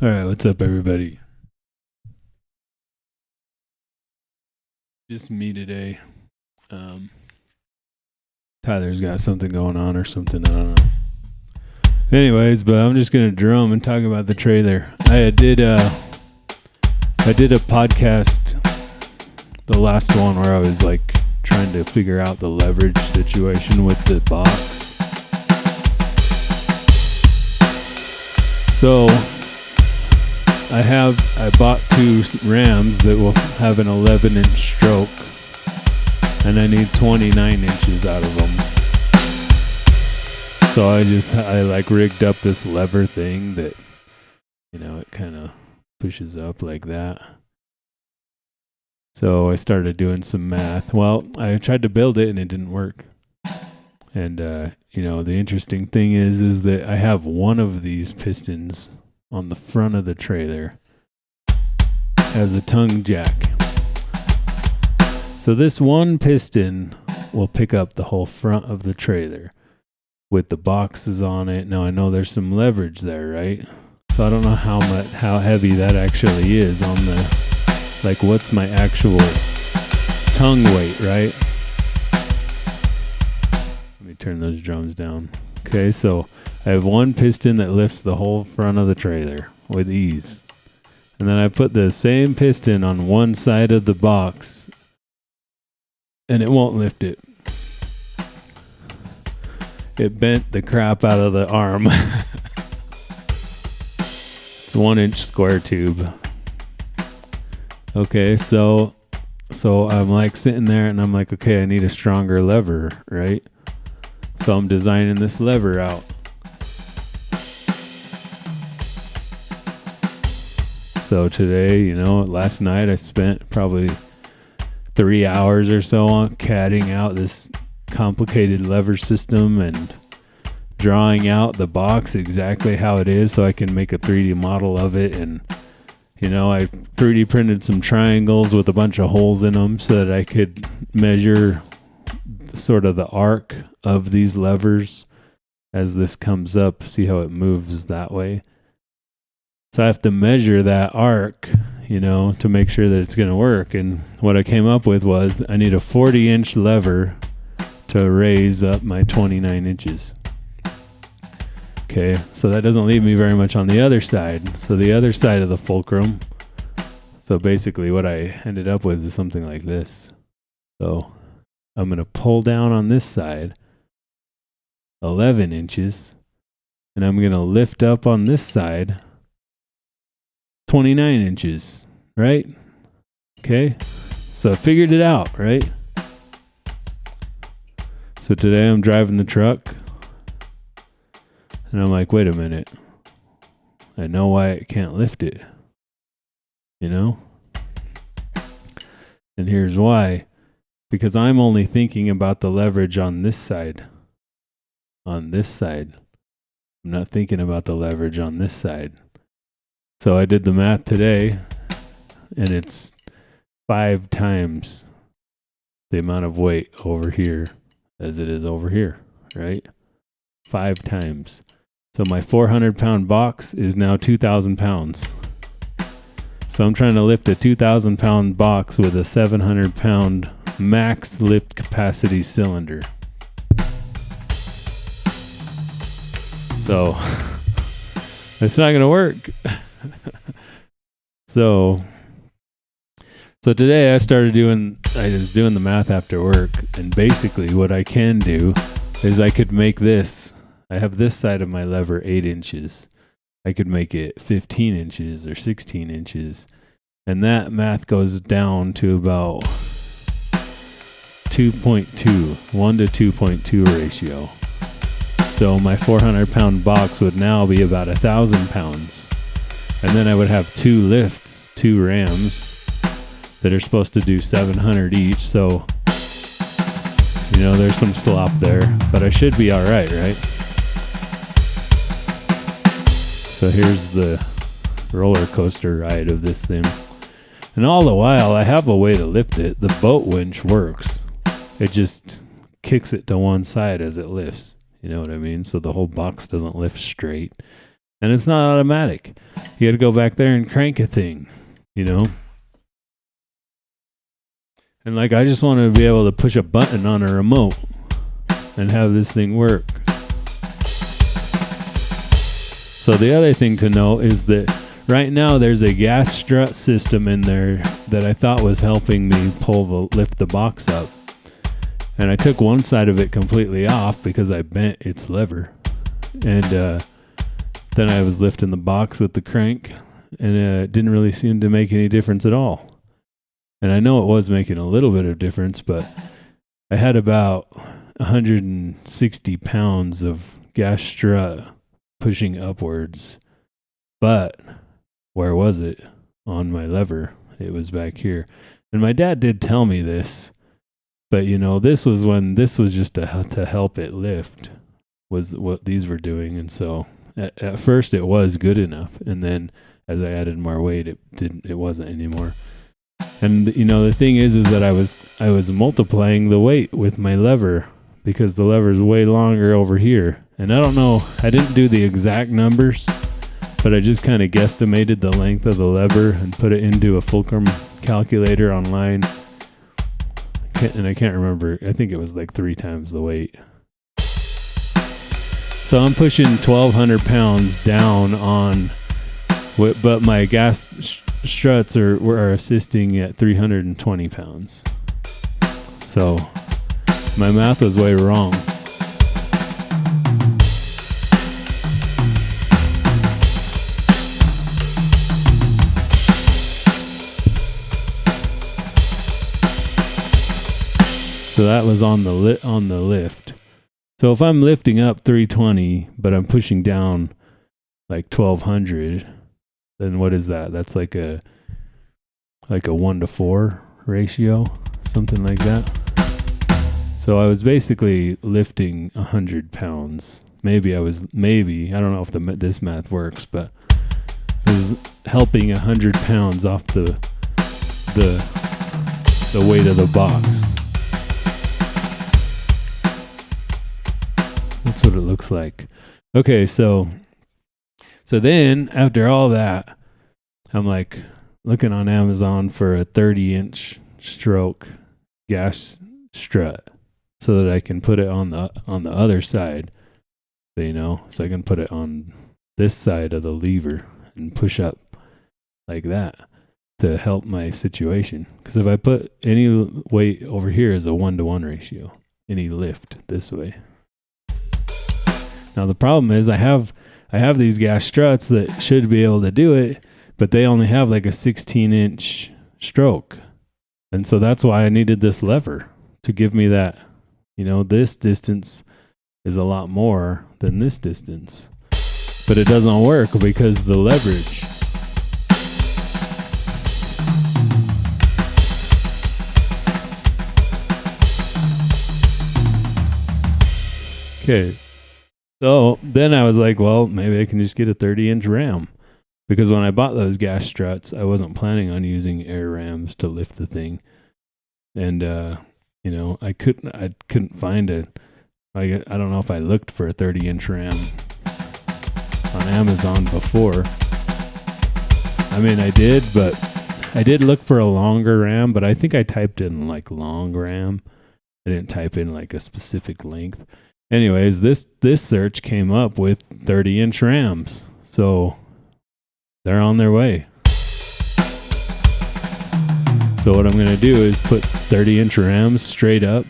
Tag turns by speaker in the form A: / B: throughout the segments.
A: All right, what's up, everybody? Just me today. Um, Tyler's got something going on or something. I don't know. Anyways, but I'm just gonna drum and talk about the trailer. I did a podcast, the last one where I was like trying to figure out the leverage situation with the box. So I bought two Rams that will have an 11-inch stroke, and I need 29 inches out of them. So I like rigged up this lever thing that, it kind of pushes up like that. So I started doing some math. Well, I tried to build it and it didn't work. And, the interesting thing is that I have one of these pistons on the front of the trailer as a tongue jack. So this one piston will pick up the whole front of the trailer with the boxes on it. Now I know there's some leverage there, right? So I don't know how heavy that actually is on what's my actual tongue weight, right? Let me turn those drums down. Okay, so I have one piston that lifts the whole front of the trailer with ease. And then I put the same piston on one side of the box and it won't lift it. It bent the crap out of the arm. It's 1-inch square tube. Okay, so I'm like sitting there and I'm like, okay, I need a stronger lever, right? So I'm designing this lever out. So today, last night I spent probably 3 hours or so on CADing out this complicated lever system and drawing out the box exactly how it is so I can make a 3D model of it. And, I 3D printed some triangles with a bunch of holes in them so that I could measure sort of the arc of these levers as this comes up, see how it moves that way. So I have to measure that arc, to make sure that it's going to work. And what I came up with was I need a 40-inch lever to raise up my 29 inches. Okay, so that doesn't leave me very much on the other side. So the other side of the fulcrum, so basically what I ended up with is something like this. So I'm going to pull down on this side 11 inches, and I'm going to lift up on this side 29 inches, right? Okay, so I figured it out, right? So today I'm driving the truck, and I'm like, wait a minute. I know why it can't lift it, And here's why. Because I'm only thinking about the leverage on this side. On this side. I'm not thinking about the leverage on this side. So I did the math today, and it's 5 times the amount of weight over here as it is over here, right? 5 times. So my 400-pound box is now 2,000 pounds. So I'm trying to lift a 2,000-pound box with a 700-pound max lift capacity cylinder. So it's not going to work. So today I was doing the math after work, and basically what I can do is I could make this. I have this side of my lever 8 inches. I could make it 15 inches or 16 inches. And that math goes down to about 2.2, 1 to 2.2 ratio. So my 400-pound box would now be about 1,000 pounds. And then I would have 2 lifts, 2 Rams that are supposed to do 700 each. So, there's some slop there, but I should be all right, right? So here's the roller coaster ride of this thing. And all the while, I have a way to lift it. The boat winch works. It just kicks it to one side as it lifts. You know what I mean? So the whole box doesn't lift straight. And it's not automatic. You got to go back there and crank a thing, you know? And like, I just want to be able to push a button on a remote and have this thing work. So the other thing to know is that right now there's a gas strut system in there that I thought was helping me lift the box up. And I took one side of it completely off because I bent its lever. And then I was lifting the box with the crank, and it didn't really seem to make any difference at all. And I know it was making a little bit of difference, but I had about 160 pounds of gas strut pushing upwards. But where was it on my lever? It was back here. And my dad did tell me this, but you know, this was just to help it lift, was what these were doing. And so at first it was good enough, and then as I added more weight, it wasn't anymore. And you know, the thing is that I was multiplying the weight with my lever, because the lever is way longer over here. And I don't know, I didn't do the exact numbers, but I just kind of guesstimated the length of the lever and put it into a Fulcrum calculator online. And I can't remember, I think it was like 3 times the weight. So I'm pushing 1,200 pounds down on, but my gas struts were assisting at 320 pounds. So my math was way wrong. So that was on the lift. So if I'm lifting up 320, but I'm pushing down like 1,200, then what is that? That's like a 1-to-4 ratio, something like that. So I was basically lifting 100 pounds. Maybe, I don't know if this math works, but I was helping 100 pounds off the weight of the box. That's what it looks like. Okay, so then after all that, I'm like looking on Amazon for a 30-inch stroke gas strut so that I can put it on the other side, you know, so I can put it on this side of the lever and push up like that to help my situation. Because if I put any weight over here is a 1-to-1 ratio, any lift this way. Now the problem is I have these gas struts that should be able to do it, but they only have like a 16-inch stroke. And so that's why I needed this lever to give me that, you know, this distance is a lot more than this distance. But it doesn't work because the leverage. Okay. So then I was like, well, maybe I can just get a 30-inch ram. Because when I bought those gas struts, I wasn't planning on using air rams to lift the thing. And, you know, I couldn't find it. I don't know if I looked for a 30-inch ram on Amazon before. I mean, I did, but I did look for a longer ram, but I think I typed in like long ram. I didn't type in like a specific length. Anyways, this search came up with 30-inch rams. So they're on their way. So what I'm going to do is put 30-inch rams straight up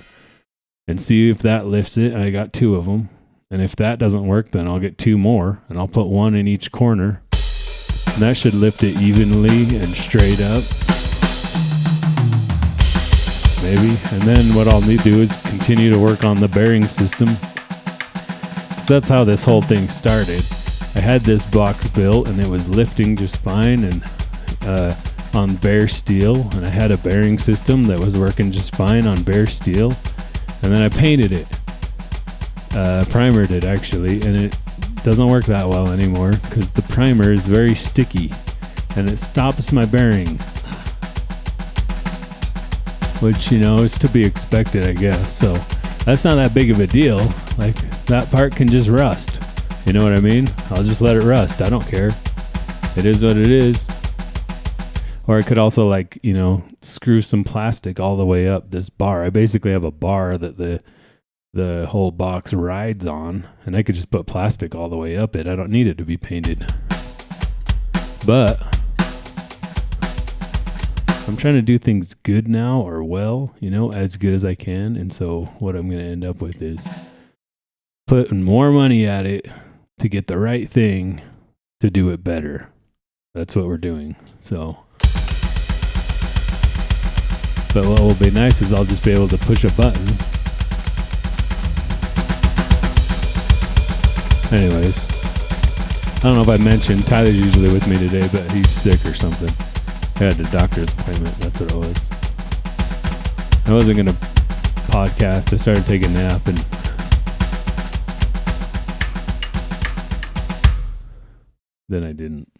A: and see if that lifts it. I got 2 of them. And if that doesn't work, then I'll get 2 more. And I'll put 1 in each corner. And that should lift it evenly and straight up. Maybe. And then what I'll need to do is continue to work on the bearing system. So that's how this whole thing started. I had this box built and it was lifting just fine and on bare steel, and I had a bearing system that was working just fine on bare steel. And then I painted it, primered it actually, and it doesn't work that well anymore because the primer is very sticky and it stops my bearing. Which, you know, is to be expected, I guess. So that's not that big of a deal. Like, that part can just rust. You know what I mean? I'll just let it rust. I don't care. It is what it is. Or I could also screw some plastic all the way up this bar. I basically have a bar that the whole box rides on, and I could just put plastic all the way up it. I don't need it to be painted. But I'm trying to do things good now, or well, as good as I can. And so what I'm going to end up with is putting more money at it to get the right thing to do it better. That's what we're doing. So, but what will be nice is I'll just be able to push a button. Anyways, I don't know if I mentioned, Tyler's usually with me today, but he's sick or something. I had a doctor's appointment. That's what it was. I wasn't going to podcast. I started taking a nap, and then I didn't.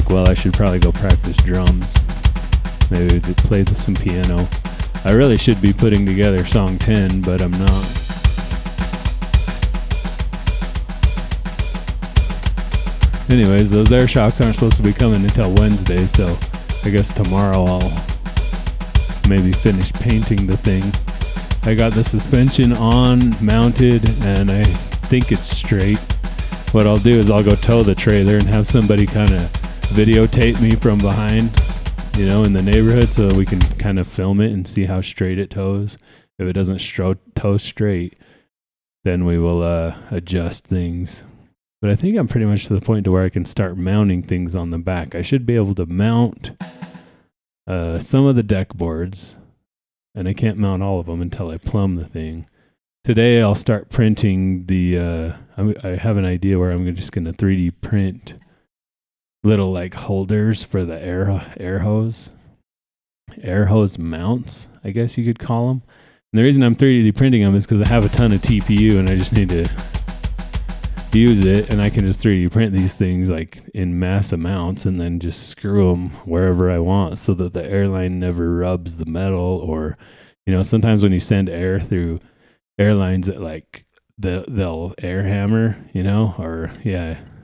A: I should probably go practice drums. Maybe play some piano. I really should be putting together song 10, but I'm not. Anyways, those air shocks aren't supposed to be coming until Wednesday, so I guess tomorrow I'll maybe finish painting the thing. I got the suspension on, mounted, and I think it's straight. What I'll do is I'll go tow the trailer and have somebody kind of videotape me from behind, in the neighborhood, so we can kind of film it and see how straight it tows. If it doesn't tow straight, then we will adjust things. But I think I'm pretty much to the point to where I can start mounting things on the back. I should be able to mount some of the deck boards, and I can't mount all of them until I plumb the thing. Today I'll start printing I have an idea where I'm just going to 3D print little holders for the air hose mounts, I guess you could call them. And the reason I'm 3D printing them is because I have a ton of TPU and I just need to use it, and I can just 3D print these things in mass amounts and then just screw them wherever I want so that the airline never rubs the metal. Or sometimes when you send air through airlines that they'll air hammer,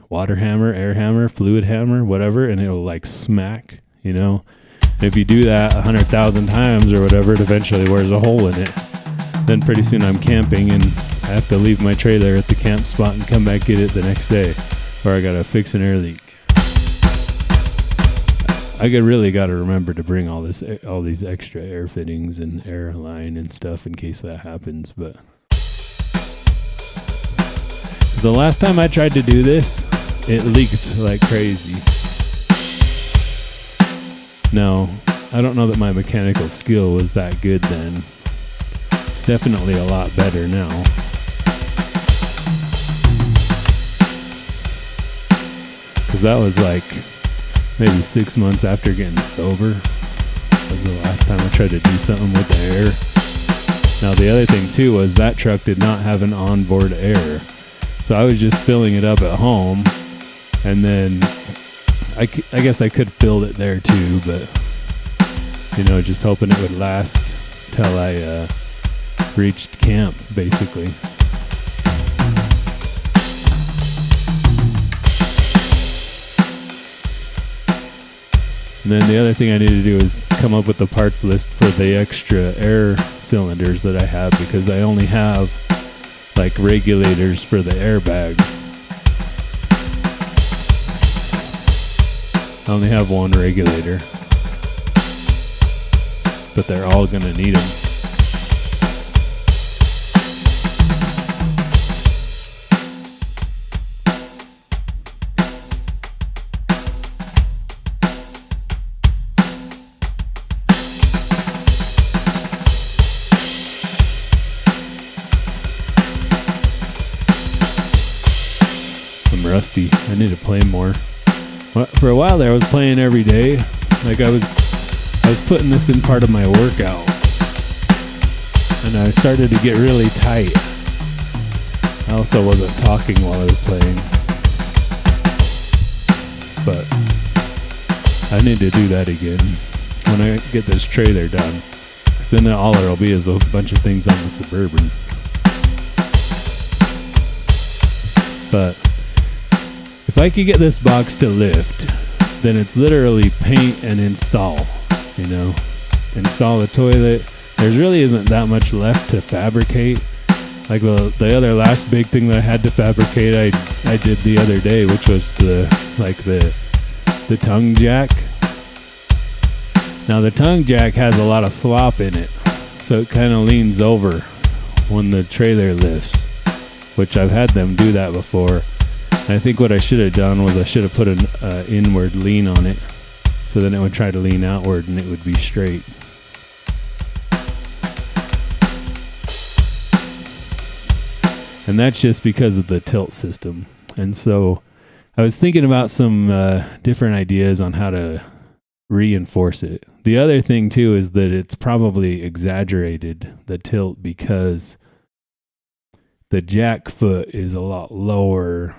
A: water hammer, air hammer, fluid hammer, whatever, and it'll smack, If you do that 100,000 times or whatever, it eventually wears a hole in it. Then pretty soon I'm camping and I have to leave my trailer at the camp spot and come back get it the next day, or I gotta fix an air leak. I really gotta remember to bring all these extra air fittings and air line and stuff in case that happens. But the last time I tried to do this, it leaked like crazy. No, I don't know that my mechanical skill was that good then. It's definitely a lot better now. Because that was maybe 6 months after getting sober. That was the last time I tried to do something with the air. Now the other thing too was that truck did not have an onboard air. So I was just filling it up at home, and then I guess I could fill it there too, but just hoping it would last till I reached camp, basically. And then the other thing I need to do is come up with the parts list for the extra air cylinders that I have, because I only have regulators for the airbags. I only have one regulator, but they're all gonna need them. I'm rusty. I need to play more. For a while there, I was playing every day. I was putting this in part of my workout, and I started to get really tight. I also wasn't talking while I was playing, but I need to do that again when I get this trailer done. then all it'll be is a bunch of things on the Suburban. But if I could get this box to lift, then it's literally paint and install, you know. Install the toilet. There really isn't that much left to fabricate. Like the other last big thing that I had to fabricate, I did the other day, which was the tongue jack. Now the tongue jack has a lot of slop in it, so it kind of leans over when the trailer lifts, which I've had them do that before. I think what I should have done was I should have put an inward lean on it, so then it would try to lean outward and it would be straight. And that's just because of the tilt system. And so I was thinking about some different ideas on how to reinforce it. The other thing too is that it's probably exaggerated, the tilt, because the jack foot is a lot lower,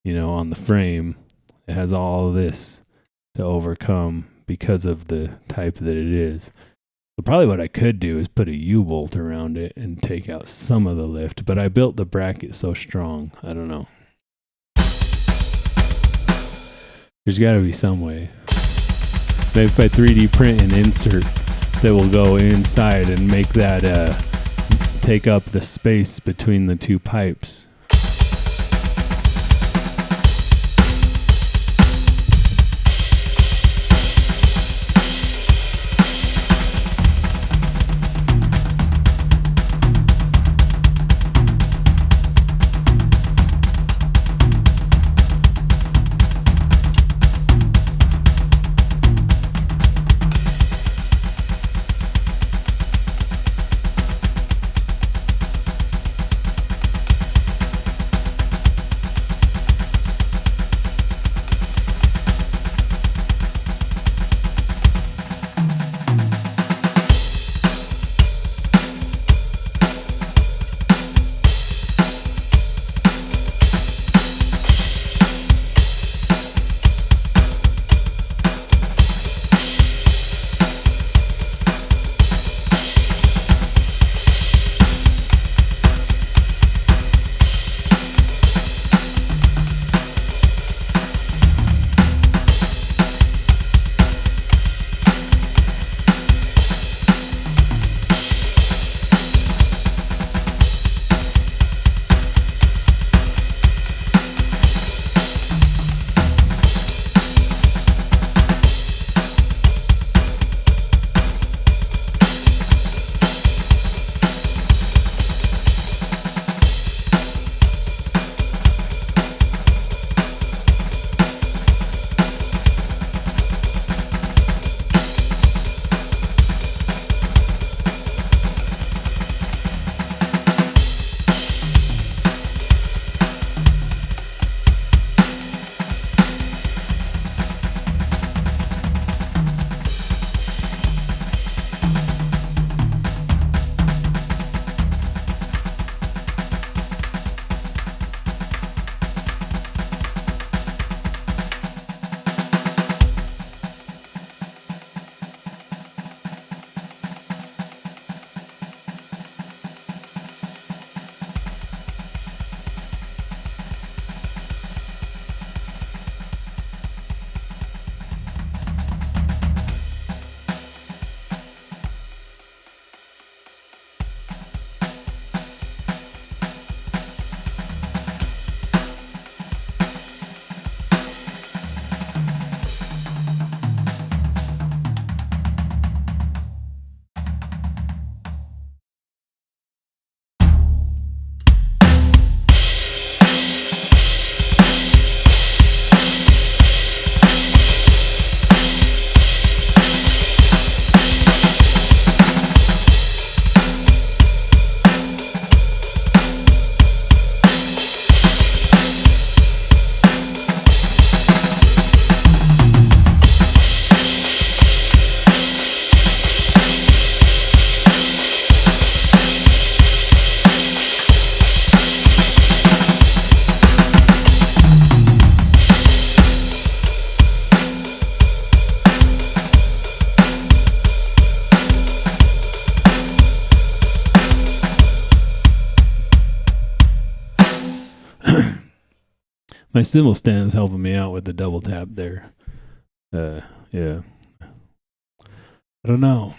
A: you know, on the frame. It has all of this to overcome because of the type that it is. So probably what I could do is put a U-bolt around it and take out some of the lift, but I built the bracket so strong, I don't know. There's got to be some way. Maybe if I 3D print an insert that will go inside and make that take up the space between the two pipes. My cymbal stand is helping me out with the double tap there. Yeah. I don't know.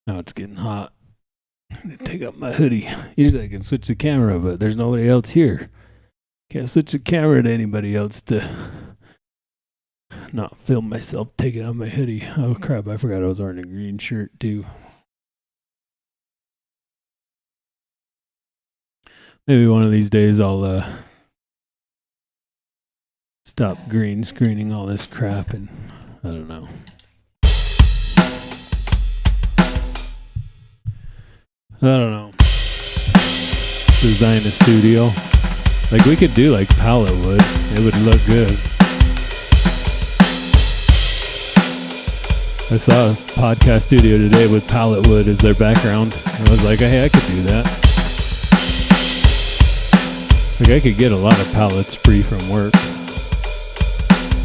A: Now it's getting hot. Take up my hoodie. Usually I can switch the camera, but there's nobody else here. Can't switch the camera to anybody else to not film myself taking off my hoodie. Oh crap, I forgot I was wearing a green shirt too. Maybe one of these days I'll stop green screening all this crap, and I don't know. Design a studio. Like we could do like pallet wood. It would look good. I saw a podcast studio today with pallet wood as their background. I was like, hey, I could do that. Like I could get a lot of pallets free from work.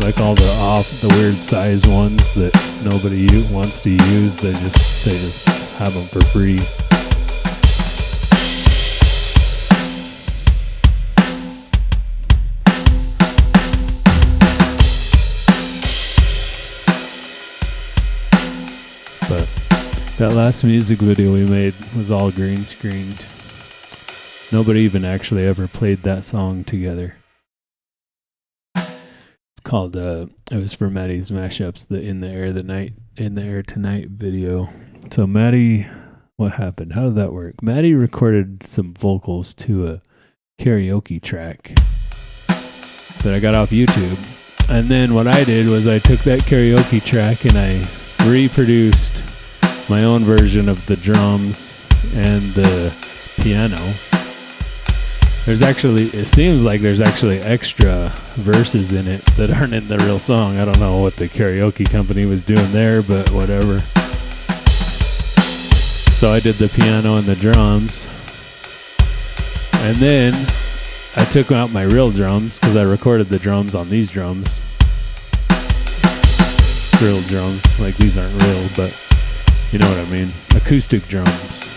A: Like all the weird size ones that nobody wants to use. They just have them for free. But that last music video we made was all green screened. Nobody even actually ever played that song together. It's called it was for Maddie's Mashups, the In the Air Tonight video. So Maddie, what happened? How did that work? Maddie recorded some vocals to a karaoke track that I got off YouTube. And then what I did was I took that karaoke track and I reproduced my own version of the drums and the piano. It seems like there's actually extra verses in it that aren't in the real song. I don't know what the karaoke company was doing there, but whatever. So I did the piano and the drums. And then I took out my real drums because I recorded the drums on these drums. Real drums, like these aren't real, but you know what I mean. Acoustic drums.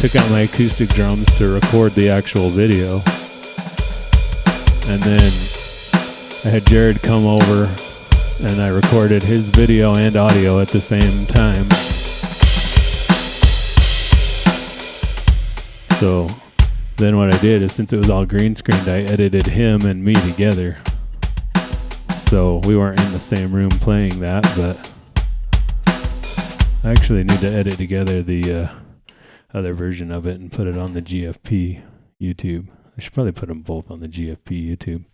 A: Took out my acoustic drums to record the actual video. And then I had Jared come over and I recorded his video and audio at the same time. So then what I did is, since it was all green screened, I edited him and me together. So we weren't in the same room playing that, but I actually need to edit together the other version of it and put it on the GFP YouTube. I should probably put them both on the GFP YouTube.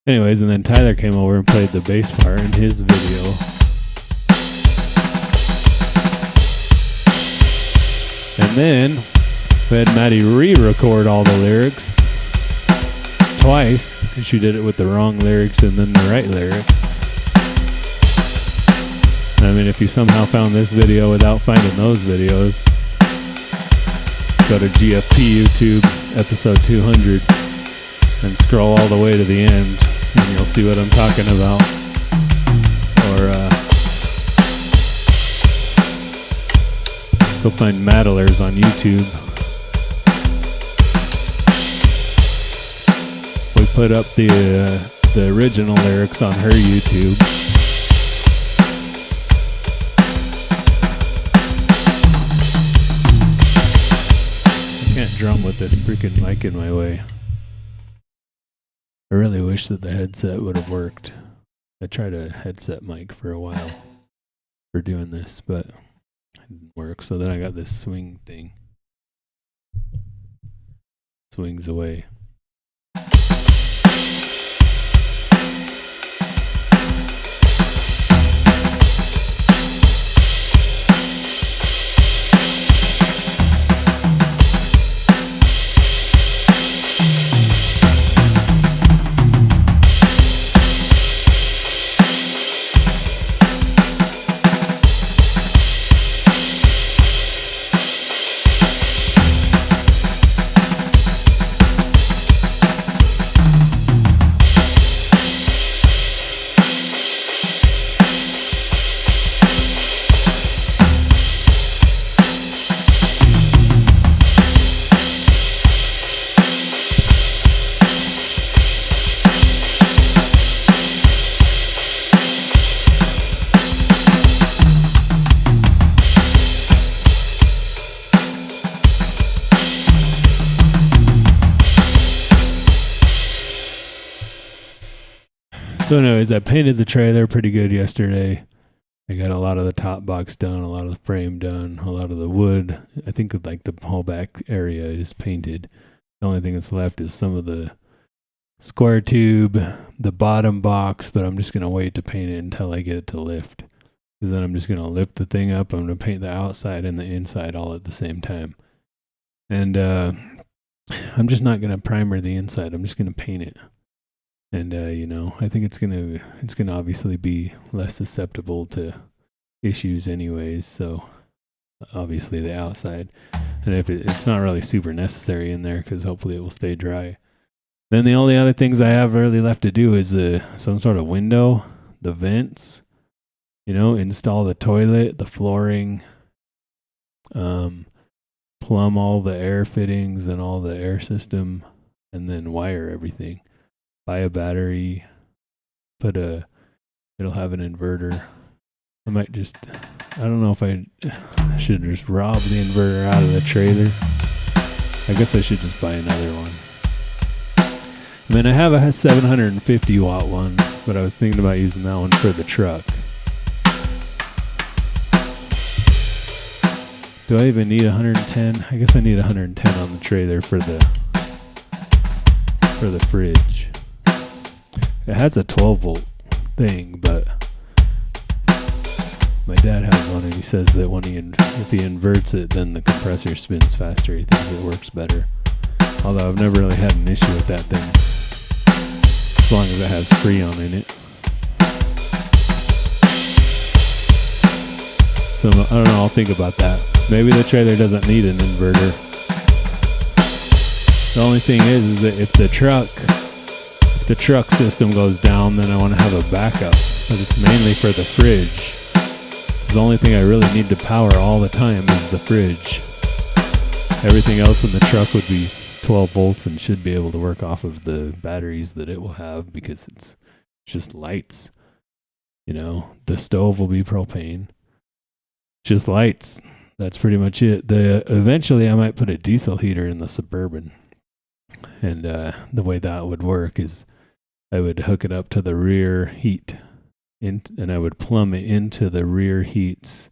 A: Anyways, and then Tyler came over and played the bass part in his video. And then we had Maddie re-record all the lyrics twice, because she did it with the wrong lyrics and then the right lyrics. I mean, if you somehow found this video without finding those videos, go to GFP YouTube episode 200 and scroll all the way to the end and you'll see what I'm talking about. Or go find Maddlers on YouTube. We put up the original lyrics on her YouTube. Drum with this freaking mic in my way. I really wish that the headset would have worked. I tried a headset mic for a while for doing this, but it didn't work. So then I got this swing thing. Swings away. So anyways, I painted the trailer pretty good yesterday. I got a lot of the top box done, a lot of the frame done, a lot of the wood. I think like the whole back area is painted. The only thing that's left is some of the square tube, the bottom box, but I'm just going to wait to paint it until I get it to lift. Because then I'm just going to lift the thing up. I'm going to paint the outside and the inside all at the same time. And I'm just not going to primer the inside. I'm just going to paint it. And, I think it's going to obviously be less susceptible to issues anyways. So obviously the outside. And if it's not really super necessary in there because hopefully it will stay dry. Then the only other things I have really left to do is some sort of window, the vents, install the toilet, the flooring, plumb all the air fittings and all the air system, and then wire everything. Buy a battery, it'll have an inverter. I don't know if I should just rob the inverter out of the trailer. I guess I should just buy another one. And then I have a 750 watt one, but I was thinking about using that one for the truck. Do I even need 110? I guess I need 110 on the trailer for the fridge. It has a 12 volt thing, but my dad has one and he says that if he inverts it, then the compressor spins faster. He thinks it works better. Although I've never really had an issue with that thing, as long as it has Freon in it. So I don't know, I'll think about that. Maybe the trailer doesn't need an inverter. The only thing is that if the truck system goes down, then I want to have a backup. But it's mainly for the fridge. The only thing I really need to power all the time is the fridge. Everything else in the truck would be 12 volts and should be able to work off of the batteries that it will have because it's just lights. The stove will be propane. Just lights. That's pretty much it. Eventually I might put a diesel heater in the Suburban. And the way that would work is I would hook it up to the rear heat and I would plumb it into the rear heats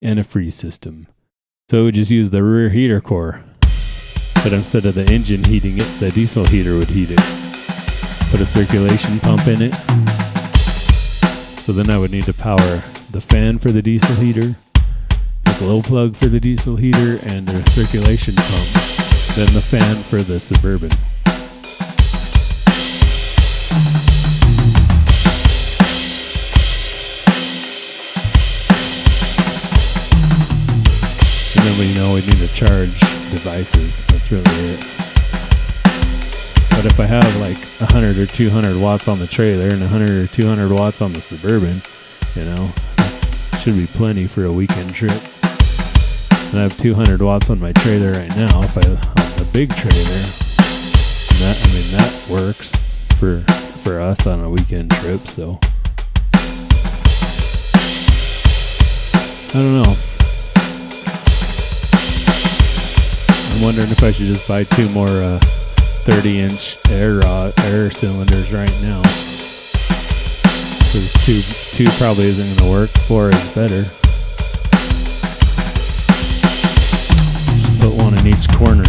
A: antifreeze system. So it would just use the rear heater core. But instead of the engine heating it, the diesel heater would heat it. Put a circulation pump in it. So then I would need to power the fan for the diesel heater, the glow plug for the diesel heater, and the circulation pump. Then the fan for the Suburban. And then we need to charge devices. That's really it. But if I have like 100 or 200 watts on the trailer and 100 or 200 watts on the Suburban, that should be plenty for a weekend trip. And I have 200 watts on my trailer right now. On the big trailer, that works for us on a weekend trip. So I don't know. I'm wondering if I should just buy 2 more 30-inch air cylinders right now. Because two probably isn't going to work. 4 is better. Just put one in each corner.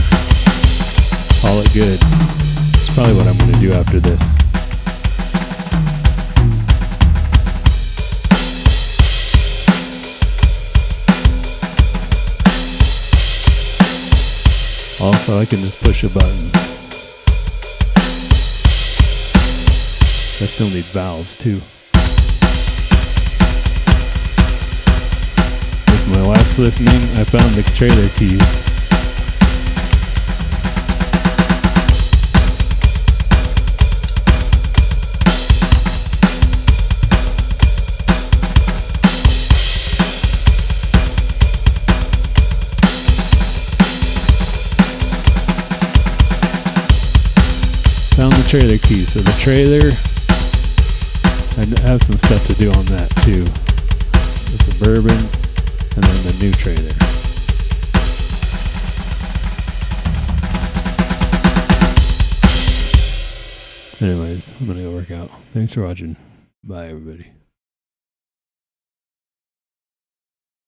A: Call it good. That's probably what I'm going to do after this. Also, I can just push a button. I still need valves too. If my wife's listening, I found the trailer keys. Found the trailer key. So the trailer, I have some stuff to do on that too. The Suburban and then the new trailer. Anyways, I'm gonna go work out. Thanks for watching. Bye, everybody.